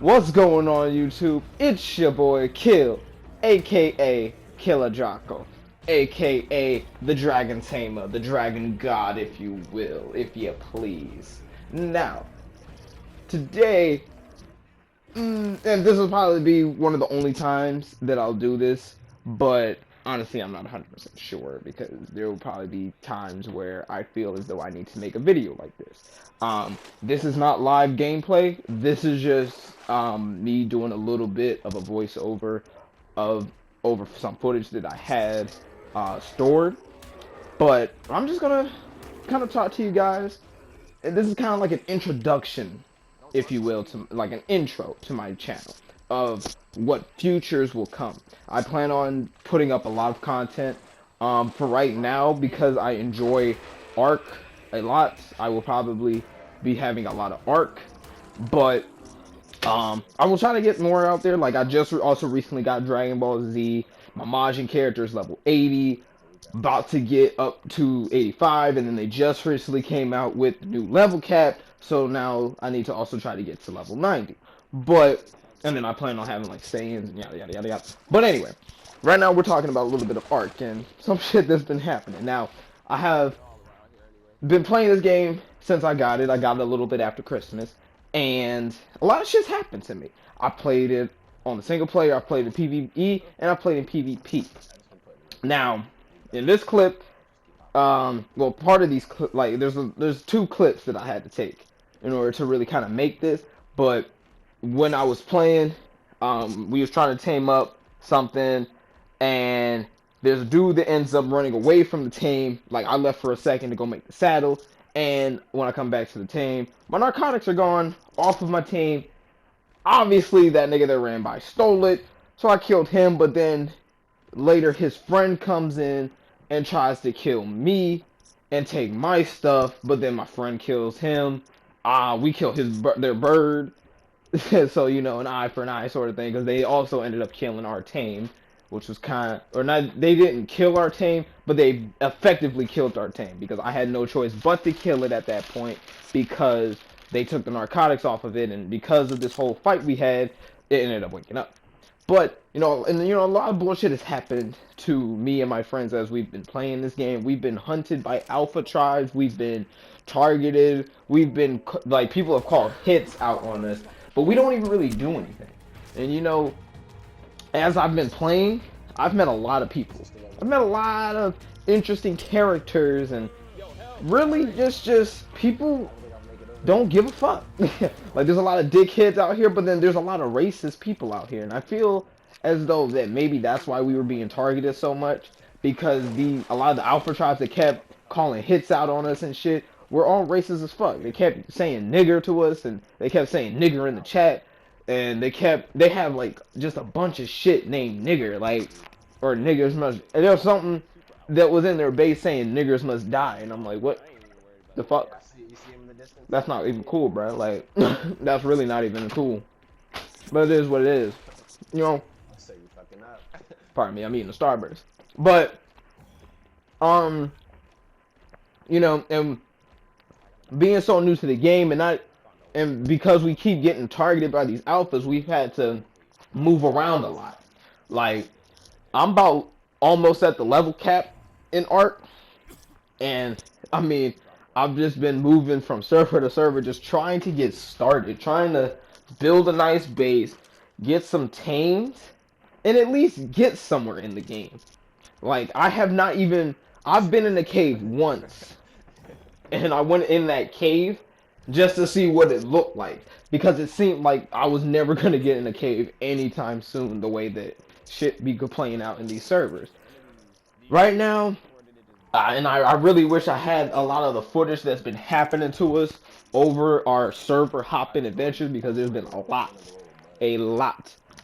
What's going on YouTube? It's your boy Kill, aka Killa Jocko, aka the Dragon Tamer, the Dragon God if you will, if you please. Now, today, and this will probably be one of the only times that I'll do this, but honestly I'm not 100% sure because there will probably be times where I feel as though I need to make a video like this. This is not live gameplay. This is just me doing a little bit of a voiceover of over some footage that I had stored. But I'm just gonna kind of talk to you guys, and this is kind of like an introduction, if you will, to like an intro to my channel of what futures will come. I plan on putting up a lot of content. For right now, because I enjoy Ark a lot, I will probably be having a lot of Ark, but I will try to get more out there. Like I just also recently got Dragon Ball Z. My Majin character is level 80, about to get up to 85, and then they just recently came out with the new level cap, so now I need to also try to get to level 90. But and then I plan on having like Saiyans and yada yada yada yada. But anyway, right now we're talking about a little bit of Ark and some shit that's been happening. Now, I have been playing this game since I got it. I got it a little bit after Christmas, and a lot of shit's happened to me. I played it on the single player, I played in PvE, and I played in PvP. Now, in this clip, well, part of these like there's two clips that I had to take in order to really kind of make this. But when I was playing, we was trying to tame up something, and there's a dude that ends up running away from the tame. Like, I left for a second to go make the saddle, and when I come back to the tame, my narcotics are gone off of my tame. Obviously, that nigga that ran by stole it, so I killed him, but then later his friend comes in and tries to kill me and take my stuff, but then my friend kills him. We kill their bird. So, you know, an eye for an eye sort of thing, because they also ended up killing our tame, which was kind of, or not, they didn't kill our tame, but they effectively killed our tame, because I had no choice but to kill it at that point, because they took the narcotics off of it, and because of this whole fight we had, it ended up waking up. But, you know, and you know, a lot of bullshit has happened to me and my friends as we've been playing this game. We've been hunted by alpha tribes, we've been targeted, we've been, like, people have called hits out on us, but we don't even really do anything. And you know, as I've been playing, I've met a lot of people. I've met a lot of interesting characters, and really just people don't give a fuck. Like, there's a lot of dickheads out here, but then there's a lot of racist people out here, and I feel as though that maybe that's why we were being targeted so much, because a lot of the alpha tribes that kept calling hits out on us and shit were all racist as fuck. They kept saying nigger to us, and they kept saying nigger in the chat, and they have like just a bunch of shit named nigger, like, or niggers must, and there was something that was in their base saying niggers must die, and I'm like, what the fuck? That's not even cool, bro. Like, that's really not even cool. But it is what it is. You know? Pardon me, I'm eating a Starburst. But, you know, and being so new to the game, and because we keep getting targeted by these alphas, we've had to move around a lot. Like, I'm about almost at the level cap in Ark, and I mean, I've just been moving from server to server, just trying to get started, trying to build a nice base, get some tames, and at least get somewhere in the game. Like, I've been in the cave once, and I went in that cave just to see what it looked like, because it seemed like I was never going to get in a cave anytime soon, the way that shit be playing out in these servers. Right now, and I really wish I had a lot of the footage that's been happening to us over our server hopping adventures, because there's been a lot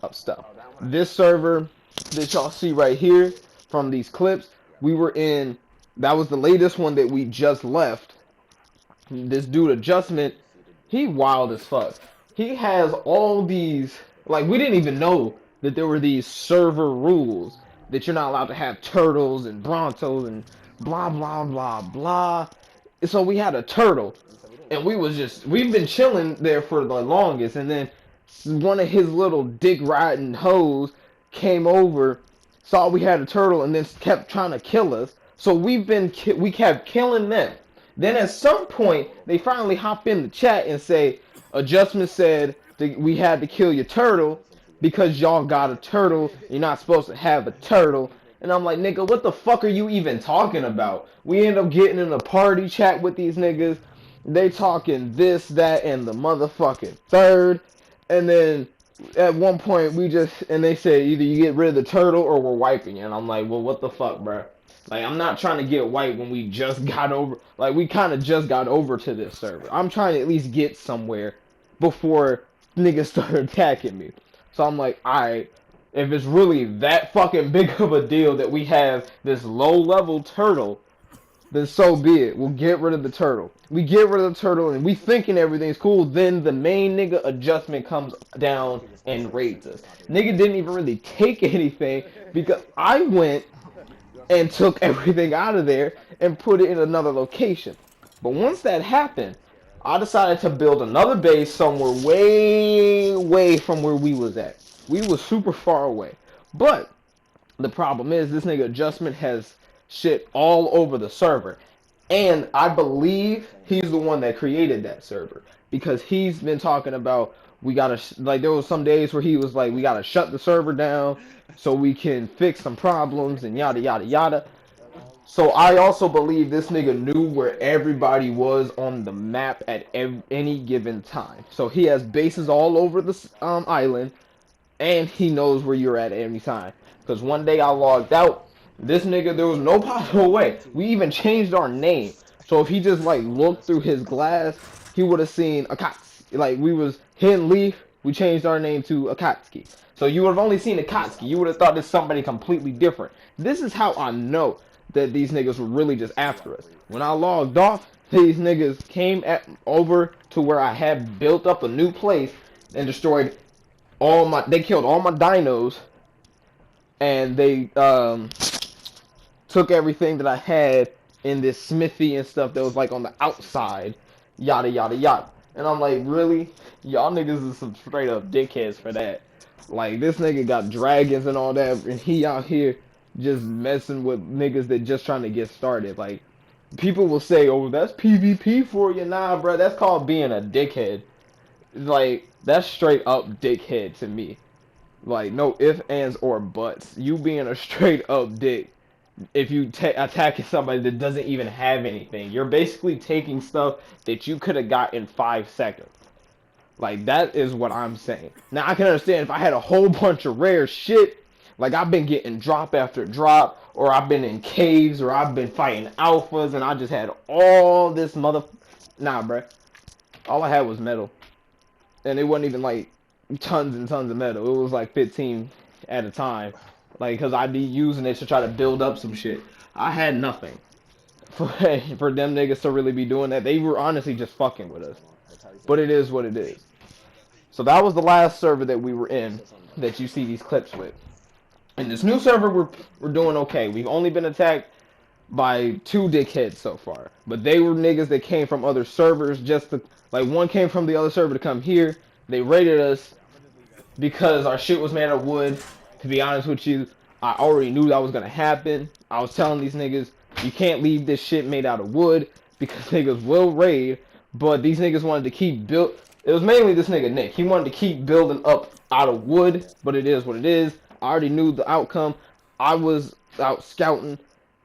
of stuff. This server that y'all see right here from these clips, we were in, that was the latest one that we just left. This dude Adjustment, he wild as fuck. He has all these, like, we didn't even know that there were these server rules that you're not allowed to have turtles and brontos and blah blah blah blah. So we had a turtle, and we've been chilling there for the longest, and then one of his little dick riding hoes came over, saw we had a turtle, and then kept trying to kill us. So we kept killing them. Then at some point, they finally hop in the chat and say, adjustment said that we had to kill your turtle because y'all got a turtle. You're not supposed to have a turtle. And I'm like, nigga, what the fuck are you even talking about? We end up getting in a party chat with these niggas. They talking this, that, and the motherfucking third. And then at one point and they said either you get rid of the turtle or we're wiping you. And I'm like, well, what the fuck, bro? Like, I'm not trying to get wiped when we just got over, like, we kind of just got over to this server. I'm trying to at least get somewhere before niggas start attacking me. So I'm like, alright, if it's really that fucking big of a deal that we have this low-level turtle, then so be it. We'll get rid of the turtle. We get rid of the turtle and we thinking everything's cool. Then the main nigga adjustment comes down and raids us. Nigga didn't even really take anything because I went and took everything out of there and put it in another location. But once that happened, I decided to build another base somewhere way, way from where we was at. We was super far away. But the problem is this nigga adjustment has shit all over the server. And I believe he's the one that created that server. Because he's been talking about we gotta, like, there was some days where he was like, we gotta shut the server down so we can fix some problems and yada yada yada. So I also believe this nigga knew where everybody was on the map at any given time. So he has bases all over the island, and he knows where you're at any time. Because one day I logged out, this nigga, there was no possible way. We even changed our name. So if he just like looked through his glass, he would have seen Akatsuki. Like we was Hidden Leaf, we changed our name to Akatsuki. So you would have only seen Akatsuki. You would have thought it's somebody completely different. This is how I know that these niggas were really just after us. When I logged off, these niggas came over to where I had built up a new place and destroyed they killed all my dinos, and they took everything that I had in this smithy and stuff that was like on the outside, yada yada yada. And I'm like, really? Y'all niggas is some straight up dickheads for that. Like, this nigga got dragons and all that, and he out here just messing with niggas that just trying to get started. Like, people will say, oh, that's PvP for you. Nah, bro, that's called being a dickhead. Like, that's straight up dickhead to me. Like, no ifs, ands, or buts. You being a straight up dick if you attacking somebody that doesn't even have anything. You're basically taking stuff that you could have got in 5 seconds. Like, that is what I'm saying. Now, I can understand if I had a whole bunch of rare shit, like I've been getting drop after drop, or I've been in caves, or I've been fighting alphas, and I just had all this Nah, bruh. All I had was metal. And it wasn't even like tons and tons of metal. It was like 15 at a time. Like, because I'd be using it to try to build up some shit. I had nothing. For them niggas to really be doing that, they were honestly just fucking with us. But it is what it is. So that was the last server that we were in that you see these clips with. In this new server, we're doing okay. We've only been attacked by 2 dickheads so far. But they were niggas that came from other servers just to, like, one came from the other server to come here. They raided us because our shit was made of wood. To be honest with you, I already knew that was gonna happen. I was telling these niggas, you can't leave this shit made out of wood because niggas will raid. But these niggas wanted to keep it was mainly this nigga Nick. He wanted to keep building up out of wood, but it is what it is. I already knew the outcome. I was out scouting.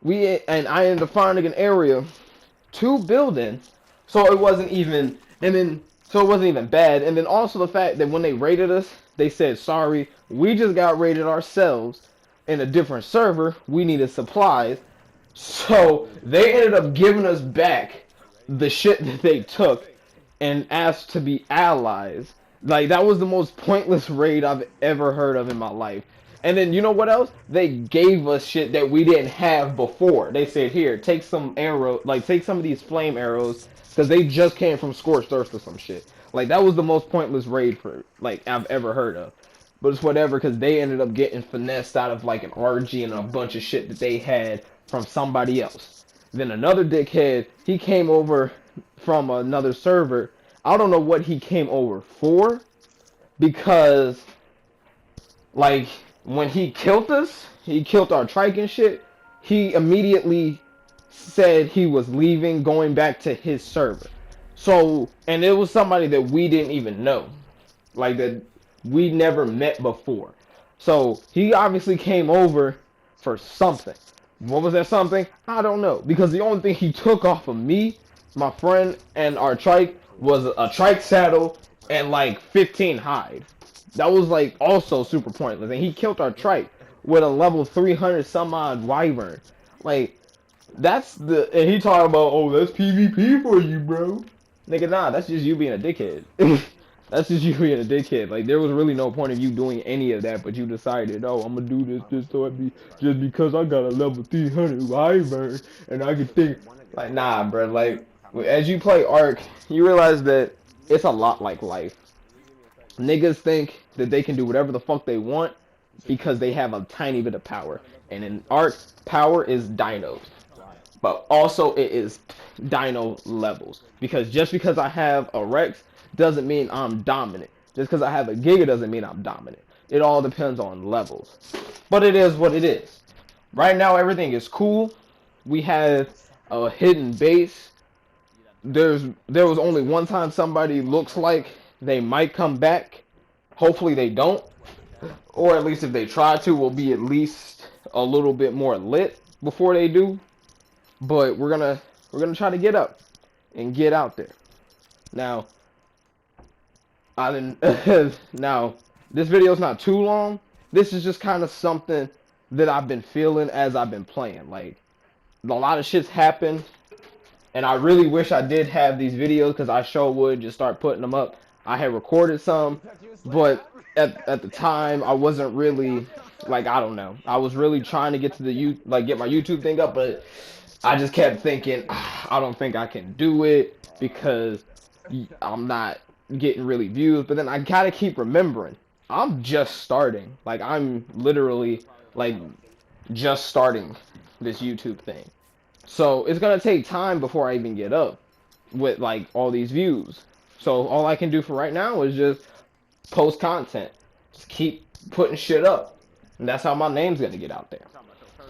I ended up finding an area to build in, so it wasn't even bad. And then also the fact that when they raided us, they said, sorry, we just got raided ourselves in a different server. We needed supplies. So they ended up giving us back the shit that they took and asked to be allies. Like, that was the most pointless raid I've ever heard of in my life. And then, you know what else? They gave us shit that we didn't have before. They said, here, take some take some of these flame arrows, because they just came from Scorched Earth or some shit. Like, that was the most pointless raid I've ever heard of. But it's whatever, because they ended up getting finessed out of, like, an RG and a bunch of shit that they had from somebody else. Then another dickhead, he came over from another server. I don't know what he came over for, because like when he killed us, he killed our trike and shit. He immediately said he was leaving, going back to his server. So, and it was somebody that we didn't even know, like that we never met before. So he obviously came over for something. What was that something? I don't know. Because the only thing he took off of me, my friend, and our trike was a trike saddle and like 15 hide. That was like also super pointless. And he killed our trike with a level 300 some odd wyvern. Like, that's the, and he talking about, oh, that's PvP for you, bro. Nigga, nah, that's just you being a dickhead. That's just you being a dickhead. Like, there was really no point of you doing any of that, but you decided, oh, I'm gonna do this just so it be, just because I got a level 300 wyvern, and I can think, like, nah, bro. Like, as you play Ark, you realize that it's a lot like life. Niggas think that they can do whatever the fuck they want because they have a tiny bit of power. And in Ark, power is dinos. But also it is dino levels. Because just because I have a Rex doesn't mean I'm dominant. Just because I have a Giga doesn't mean I'm dominant. It all depends on levels. But it is what it is. Right now everything is cool. We have a hidden base. There was only one time somebody looks like they might come back. Hopefully they don't. Or at least if they try to, we'll be at least a little bit more lit before they do. But we're gonna try to get up and get out there. Now, I didn't. Now, this video's not too long. This is just kind of something that I've been feeling as I've been playing. Like, a lot of shit's happened, and I really wish I did have these videos because I sure would just start putting them up. I had recorded some, but at the time I wasn't really, like, I don't know. I was really trying to get to the get my YouTube thing up, but I just kept thinking, I don't think I can do it because I'm not getting really views. But then I gotta keep remembering, I'm just starting. Like, I'm literally, like, just starting this YouTube thing. So it's gonna take time before I even get up with, like, all these views. So all I can do for right now is just post content. Just keep putting shit up. And that's how my name's gonna get out there.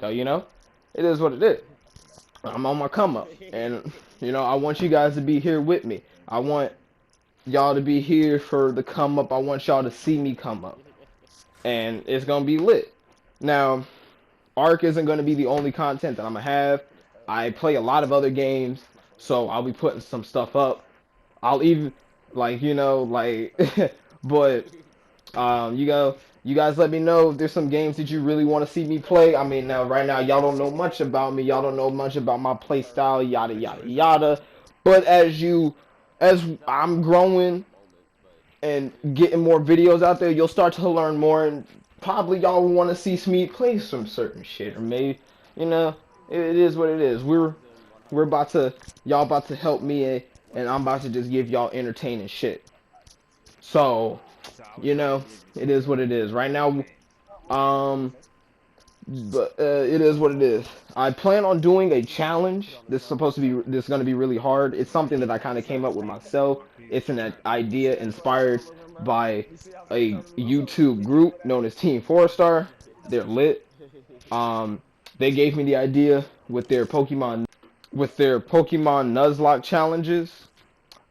So, you know, it is what it is. I'm on my come up, and you know, I want you guys to be here with me. I want y'all to be here for the come up. I want y'all to see me come up, and it's gonna be lit. Now, Ark isn't gonna be the only content that I'm gonna have. I play a lot of other games, so I'll be putting some stuff up. I'll even, like, you know, like, but you guys let me know if there's some games that you really want to see me play. I mean, now, right now, y'all don't know much about me. Y'all don't know much about my play style, yada, yada, yada. But as I'm growing and getting more videos out there, you'll start to learn more. And probably y'all will want to see me play some certain shit. Or maybe, you know, it is what it is. We're about to, y'all about to help me, and I'm about to just give y'all entertaining shit. So, you know, it is what it is. Right now, but it is what it is. I plan on doing a challenge. This is going to be really hard. It's something that I kind of came up with myself. It's an idea inspired by a YouTube group known as Team 4-Star. They're lit. They gave me the idea with their Pokemon Nuzlocke challenges.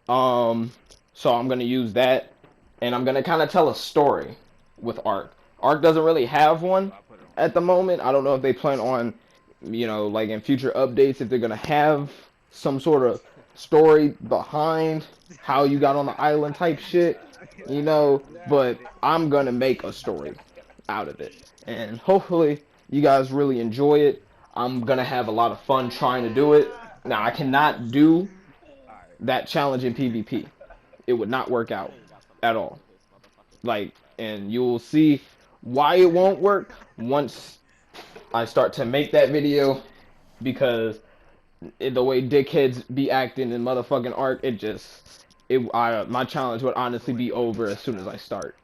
So I'm gonna use that, and I'm gonna kind of tell a story with Ark. Ark doesn't really have one at the moment. I don't know if they plan on, you know, like in future updates, if they're gonna have some sort of story behind how you got on the island type shit, you know. But I'm gonna make a story out of it, and hopefully you guys really enjoy it. I'm gonna have a lot of fun trying to do it. Now, I cannot do that challenge in PvP. It would not work out at all. Like, and you'll see why it won't work once I start to make that video, because the way dickheads be acting in motherfucking Ark, my challenge would honestly be over as soon as I start.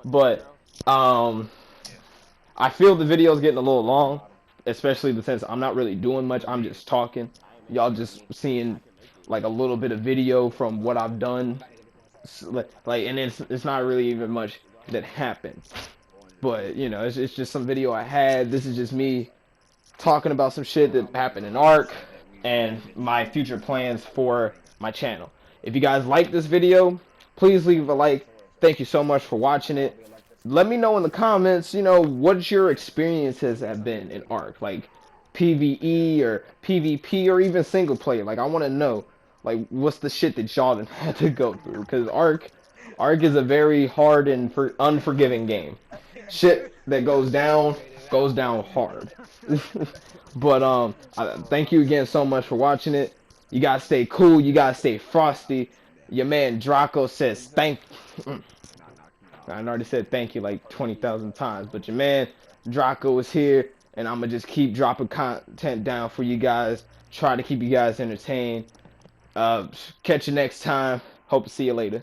But I feel the video's getting a little long, especially since I'm not really doing much. I'm just talking. Y'all just seeing like a little bit of video from what I've done Like, and it's not really even much that happened. But you know, it's just some video I had. This is just me talking about some shit that happened in Ark and my future plans for my channel. If you guys like this video, please leave a like. Thank you so much for watching it. Let me know in the comments, you know, what your experiences have been in Ark, like PvE or PvP or even single player. Like, I want to know, like, what's the shit that y'all done had to go through? Because Ark is a very hard and unforgiving game. Shit that goes down hard. But thank you again so much for watching it. You gotta stay cool. You gotta stay frosty. Your man Draco says thank. I already said thank you like 20,000 times, but your man Draco is here, and I'm gonna just keep dropping content down for you guys. Try to keep you guys entertained. Catch you next time. Hope to see you later.